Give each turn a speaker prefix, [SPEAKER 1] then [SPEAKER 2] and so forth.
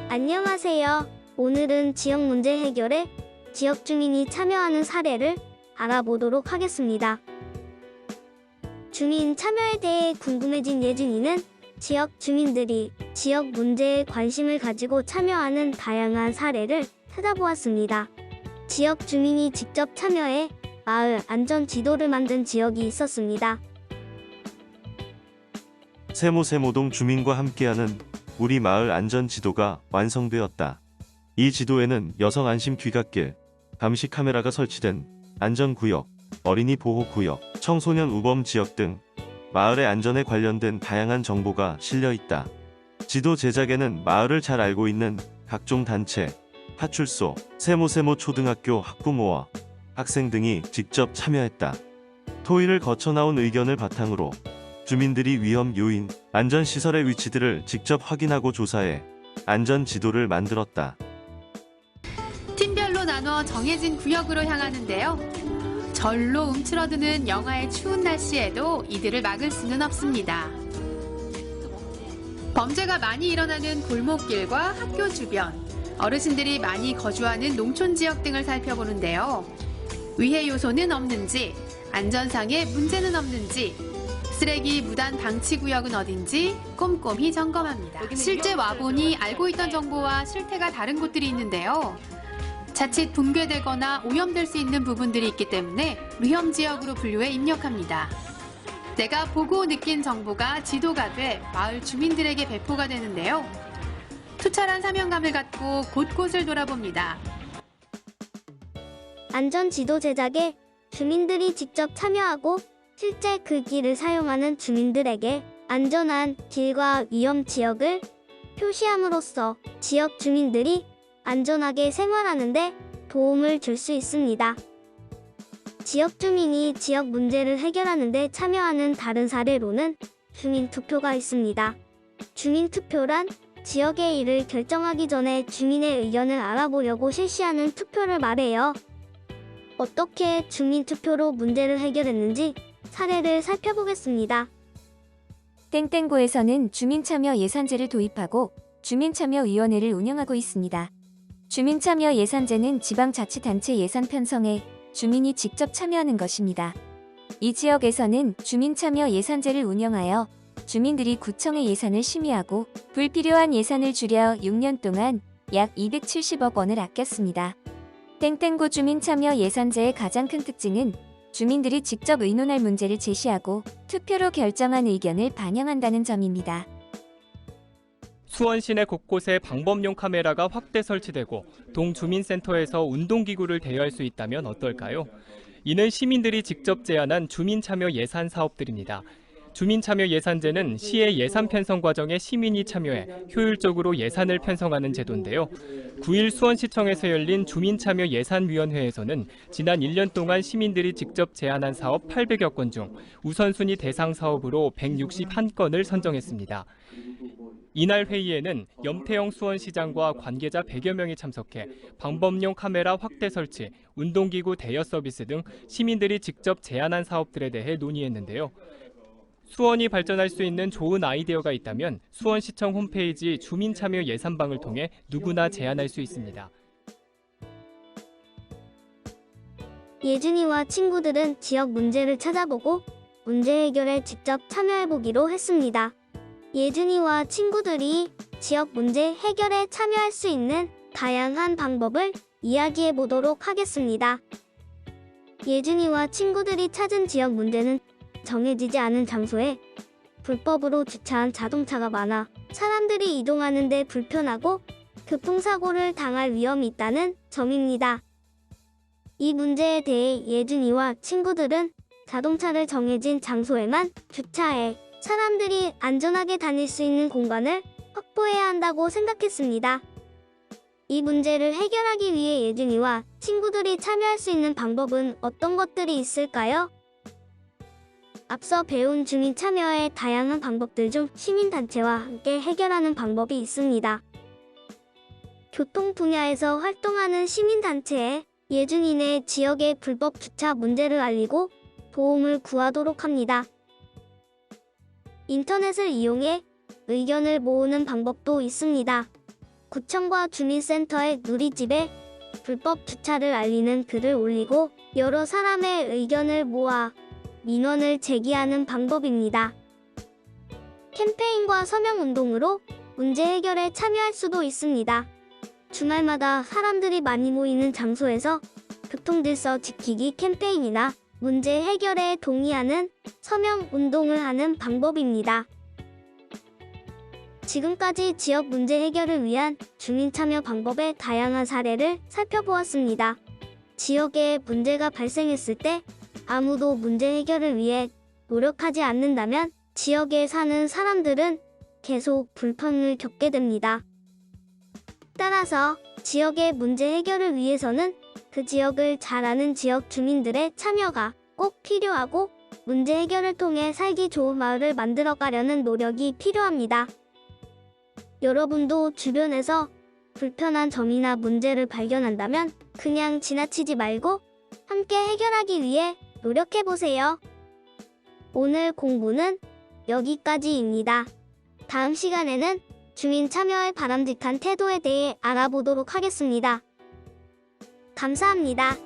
[SPEAKER 1] 안녕하세요. 오늘은 지역 문제 해결에 지역 주민이 참여하는 사례를 알아보도록 하겠습니다. 주민 참여에 대해 궁금해진 예준이는 지역 주민들이 지역 문제에 관심을 가지고 참여하는 다양한 사례를 찾아보았습니다. 지역 주민이 직접 참여해 마을 안전 지도를 만든 지역이 있었습니다.
[SPEAKER 2] 세모세모동 주민과 함께하는 우리 마을 안전 지도가 완성되었다. 이 지도에는 여성 안심 귀갓길, 감시 카메라가 설치된 안전구역, 어린이 보호구역, 청소년 우범 지역 등 마을의 안전에 관련된 다양한 정보가 실려 있다. 지도 제작에는 마을을 잘 알고 있는 각종 단체, 파출소, 세모세모 초등학교 학부모와 학생 등이 직접 참여했다. 토의를 거쳐 나온 의견을 바탕으로 주민들이 위험 요인, 안전시설의 위치들을 직접 확인하고 조사해 안전 지도를 만들었다.
[SPEAKER 3] 팀별로 나눠 정해진 구역으로 향하는데요. 절로 움츠러드는 영하의 추운 날씨에도 이들을 막을 수는 없습니다. 범죄가 많이 일어나는 골목길과 학교 주변, 어르신들이 많이 거주하는 농촌 지역 등을 살펴보는데요. 위해 요소는 없는지, 안전상의 문제는 없는지, 쓰레기 무단 방치 구역은 어딘지 꼼꼼히 점검합니다. 실제 와보니 알고 있던 정보와 실태가 다른 곳들이 있는데요. 자칫 붕괴되거나 오염될 수 있는 부분들이 있기 때문에 위험 지역으로 분류해 입력합니다. 내가 보고 느낀 정보가 지도가 돼 마을 주민들에게 배포가 되는데요. 투철한 사명감을 갖고 곳곳을 돌아봅니다.
[SPEAKER 1] 안전 지도 제작에 주민들이 직접 참여하고 실제 그 길을 사용하는 주민들에게 안전한 길과 위험 지역을 표시함으로써 지역 주민들이 안전하게 생활하는데 도움을 줄 수 있습니다. 지역 주민이 지역 문제를 해결하는 데 참여하는 다른 사례로는 주민투표가 있습니다. 주민투표란 지역의 일을 결정하기 전에 주민의 의견을 알아보려고 실시하는 투표를 말해요. 어떻게 주민투표로 문제를 해결했는지 사례를 살펴보겠습니다.
[SPEAKER 4] 땡땡고에서는 주민참여 예산제를 도입하고 주민참여위원회를 운영하고 있습니다. 주민참여 예산제는 지방자치단체 예산 편성에 주민이 직접 참여하는 것입니다. 이 지역에서는 주민참여 예산제를 운영하여 주민들이 구청의 예산을 심의하고 불필요한 예산을 줄여 6년 동안 약 270억 원을 아꼈습니다. 땡땡고 주민참여 예산제의 가장 큰 특징은 주민들이 직접 의논할 문제를 제시하고 투표로 결정한 의견을 반영한다는 점입니다.
[SPEAKER 5] 수원 시내 곳곳에 방범용 카메라가 확대 설치되고 동주민센터에서 운동기구를 대여할 수 있다면 어떨까요? 이는 시민들이 직접 제안한 주민참여 예산 사업들입니다. 주민참여 예산제는 시의 예산 편성 과정에 시민이 참여해 효율적으로 예산을 편성하는 제도인데요. 9일 수원시청에서 열린 주민참여 예산위원회에서는 지난 1년 동안 시민들이 직접 제안한 사업 800여 건 중 우선순위 대상 사업으로 161건을 선정했습니다. 이날 회의에는 염태영 수원시장과 관계자 100여 명이 참석해 방범용 카메라 확대 설치, 운동기구 대여 서비스 등 시민들이 직접 제안한 사업들에 대해 논의했는데요. 수원이 발전할 수 있는 좋은 아이디어가 있다면 수원시청 홈페이지 주민참여 예산방을 통해 누구나 제안할 수 있습니다.
[SPEAKER 1] 예준이와 친구들은 지역 문제를 찾아보고 문제 해결에 직접 참여해보기로 했습니다. 예준이와 친구들이 지역 문제 해결에 참여할 수 있는 다양한 방법을 이야기해보도록 하겠습니다. 예준이와 친구들이 찾은 지역 문제는 정해지지 않은 장소에 불법으로 주차한 자동차가 많아 사람들이 이동하는 데 불편하고 교통사고를 당할 위험이 있다는 점입니다. 이 문제에 대해 예준이와 친구들은 자동차를 정해진 장소에만 주차해 사람들이 안전하게 다닐 수 있는 공간을 확보해야 한다고 생각했습니다. 이 문제를 해결하기 위해 예준이와 친구들이 참여할 수 있는 방법은 어떤 것들이 있을까요? 앞서 배운 주민 참여의 다양한 방법들 중 시민단체와 함께 해결하는 방법이 있습니다. 교통 분야에서 활동하는 시민단체에 예준이네 지역의 불법 주차 문제를 알리고 도움을 구하도록 합니다. 인터넷을 이용해 의견을 모으는 방법도 있습니다. 구청과 주민센터의 누리집에 불법 주차를 알리는 글을 올리고 여러 사람의 의견을 모아 민원을 제기하는 방법입니다. 캠페인과 서명운동으로 문제 해결에 참여할 수도 있습니다. 주말마다 사람들이 많이 모이는 장소에서 교통질서 지키기 캠페인이나 문제 해결에 동의하는 서명운동을 하는 방법입니다. 지금까지 지역 문제 해결을 위한 주민 참여 방법의 다양한 사례를 살펴보았습니다. 지역에 문제가 발생했을 때 아무도 문제 해결을 위해 노력하지 않는다면 지역에 사는 사람들은 계속 불편을 겪게 됩니다. 따라서 지역의 문제 해결을 위해서는 그 지역을 잘 아는 지역 주민들의 참여가 꼭 필요하고 문제 해결을 통해 살기 좋은 마을을 만들어가려는 노력이 필요합니다. 여러분도 주변에서 불편한 점이나 문제를 발견한다면 그냥 지나치지 말고 함께 해결하기 위해 노력해보세요. 오늘 공부는 여기까지입니다. 다음 시간에는 주민 참여의 바람직한 태도에 대해 알아보도록 하겠습니다. 감사합니다.